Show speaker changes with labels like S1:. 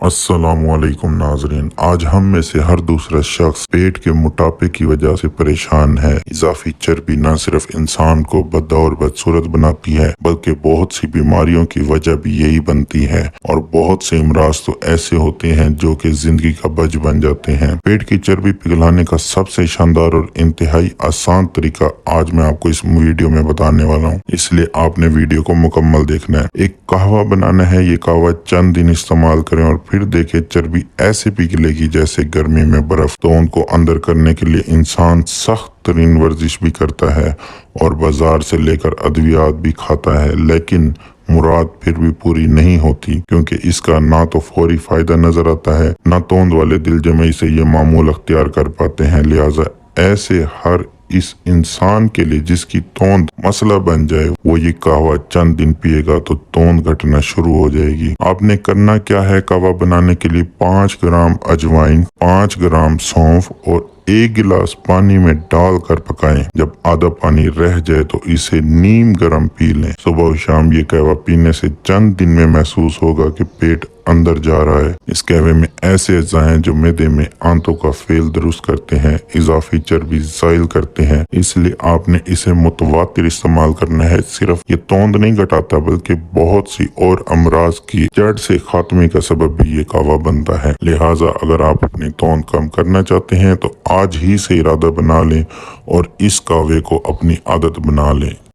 S1: अस्सलामुअलैकुम नाजरीन, आज हम में से हर दूसरा शख्स पेट के मोटापे की वजह से परेशान है। इजाफी चर्बी न सिर्फ इंसान को बदौर बदसूरत बनाती है बल्कि बहुत सी बीमारियों की वजह भी यही बनती है। और बहुत से अमराज तो ऐसे होते हैं जो कि जिंदगी का बज बन जाते हैं। पेट की चर्बी पिघलाने का सबसे शानदार और इंतहाई आसान तरीका आज मैं आपको इस वीडियो में बताने वाला हूँ, इसलिए आपने वीडियो को मुकम्मल देखना है। एक कहवा बनाना है। ये कहवा चंद दिन इस्तेमाल करें और फिर देखें चर्बी ऐसे पिघलेगी जैसे गर्मी में बर्फ। तो उनको अंदर करने के लिए इंसान सख्त तरीन वर्जिश भी करता है और बाजार से लेकर अद्वियात भी खाता है, लेकिन मुराद फिर भी पूरी नहीं होती, क्योंकि इसका ना तो फौरी फायदा नजर आता है, ना तोंद वाले दिल जमई से ये मामूल अख्तियार कर पाते हैं। लिहाजा ऐसे हर इस इंसान के लिए जिसकी तोंद मसला बन जाए, वो ये कहवा चंद दिन पिएगा तो तोंद घटना शुरू हो जाएगी। आपने करना क्या है, कहवा बनाने के लिए 5 ग्राम अजवाइन, 5 ग्राम सौंफ और 1 गिलास पानी में डालकर पकाएं। जब आधा पानी रह जाए तो इसे नीम गरम पी लें। सुबह शाम ये कहवा पीने से चंद दिन में महसूस होगा कि पेट अंदर जा रहा है। इस कहवे में ऐसे अज्जा हैं जो मैदे में आंतों का फेल दुरुस्त करते हैं, इजाफी चर्बी ज़ाइल करते हैं, इसलिए आपने इसे मुतवातिर इस्तेमाल करना है। सिर्फ ये तोंद नहीं घटाता बल्कि बहुत सी और अमराज की जड़ से खात्मे का सबब भी ये कहवा बनता है। लिहाजा अगर आप अपनी तोंद कम करना चाहते हैं तो आज ही से इरादा बना लें और इस कहवे को अपनी आदत बना लें।